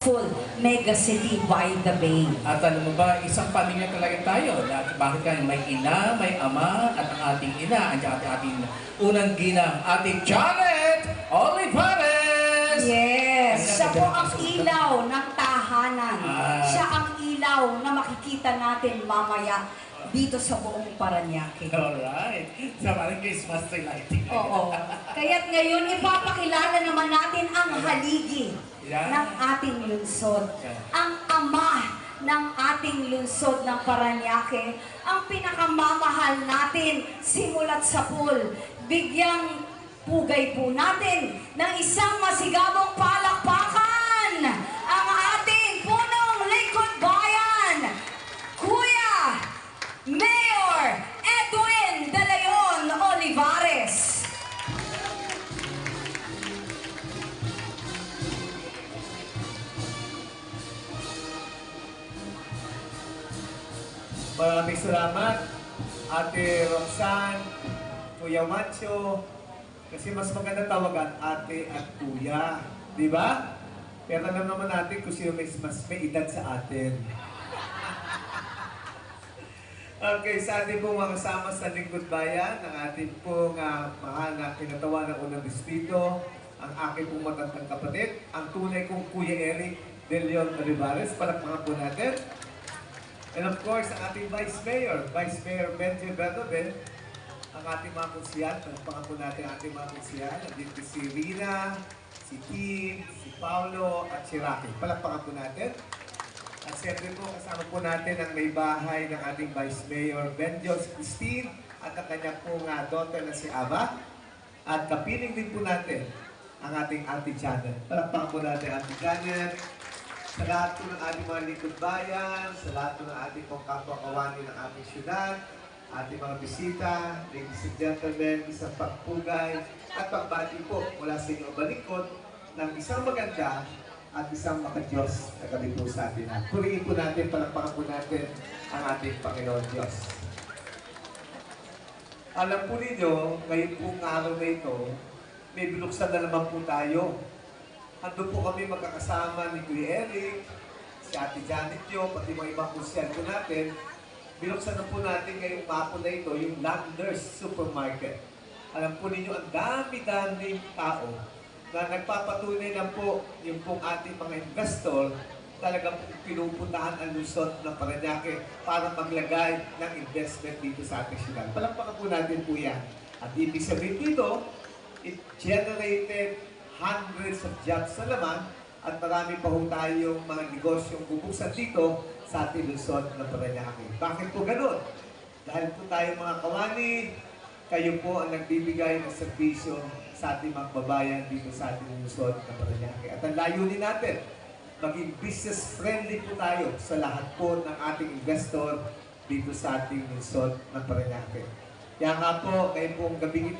successful megacity by the bay. At alam mo ba, isang pamilya talaga tayo. Bakit kaya may ina, may ama, at ang ating ina, at ang ating unang ginang, ating Janet Olivares! Yes! Siya po ang ilaw ng tahanan. Siya ang ilaw na makikita natin mamaya dito sa buong Parañaque. Alright. Sa parang Christmas tree lighting. Oo. Kaya't ngayon, ipapakilala naman natin ang haligi Yeah. ng ating lungsod. Yeah. Ang ama ng ating lungsod ng Parañaque, ang pinakamamahal natin simula't sa pool. Bigyang pugay po natin ng isang masigabong palakpakan ang ating punong lingkod bayan, Kuya Mayor Edwin De Leon Olivares. Maraming salamat, Ate Roxanne, Kuya Macho, kasi mas maganda tawagan ate at kuya, di ba? Pero alam naman natin kung sino mas may edad sa atin. Okay, sa ating pong mga kasama sa Lingkod Bayan, ang ating pong mahal na kinatawa ng unang distrito, ang aking pong matandang kapatid, ang tunay kong Kuya Eric De Leon Olivares, palakpakan po natin. And of course, ang ating Vice Mayor Benji Bernabe, ang ating mga konsyal, palakpakan po natin ang ating mga konsyal, nandito si Rina, si Kim, si Paulo, at si Rocky. Palakpakan po natin. At siyempre po, kasama po natin ang may bahay ng ating Vice Mayor Benjos Christine at ang kanyang pong daughter na si Ava. At kapiling din po natin ang ating Auntie Janet. Palakpakan po natin ang Auntie Janet. Sa lahat po ng ating mga lingkod bayan, sa lahat po ng ating pong kapwa-kawani ng ating syudad, ating mga bisita, ladies and gentlemen, isang pagpugay at pagbati po mula sa inyong balingkod ng isang maganda at isang makadiyos na gabi po sa atin. Purihin po natin, palakpakan po natin ang ating Panginoon Diyos. Alam po ninyo, ngayon pong araw na ito, may binuksan na naman po tayo. Ando po kami magkakasama ni Kuya Eric, si Ate Janet nyo, pati mga ibang kusyal po natin. Binuksan na po natin ngayong hapon na ito, yung Landers Supermarket. Alam po ninyo, ang dami-daming tao na nagpapatunay lang po yung pong ating mga investor talagang pinupuntahan ang Luzon ng Parañaque para maglagay ng investment dito sa ating syudad. Palakpakan po natin po yan. At ibig sabihin dito, it generated hundreds of jobs na naman at marami pa ho tayong mga negosyong bubuksan dito sa ating Luzon ng Parañaque. Bakit po ganun? Dahil po tayo mga kawani, kayo po ang nagbibigay ng serbisyo sa ating mga babayan dito sa ating Luzon ng Parañaque. At ang layunin natin, maging business-friendly po tayo sa lahat po ng ating investor dito sa ating Luzon ng Parañaque. Kaya nga po, ngayon pong gabi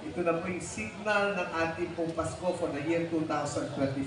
ito na po yung signal ng ating pong Pasko for the year 2025.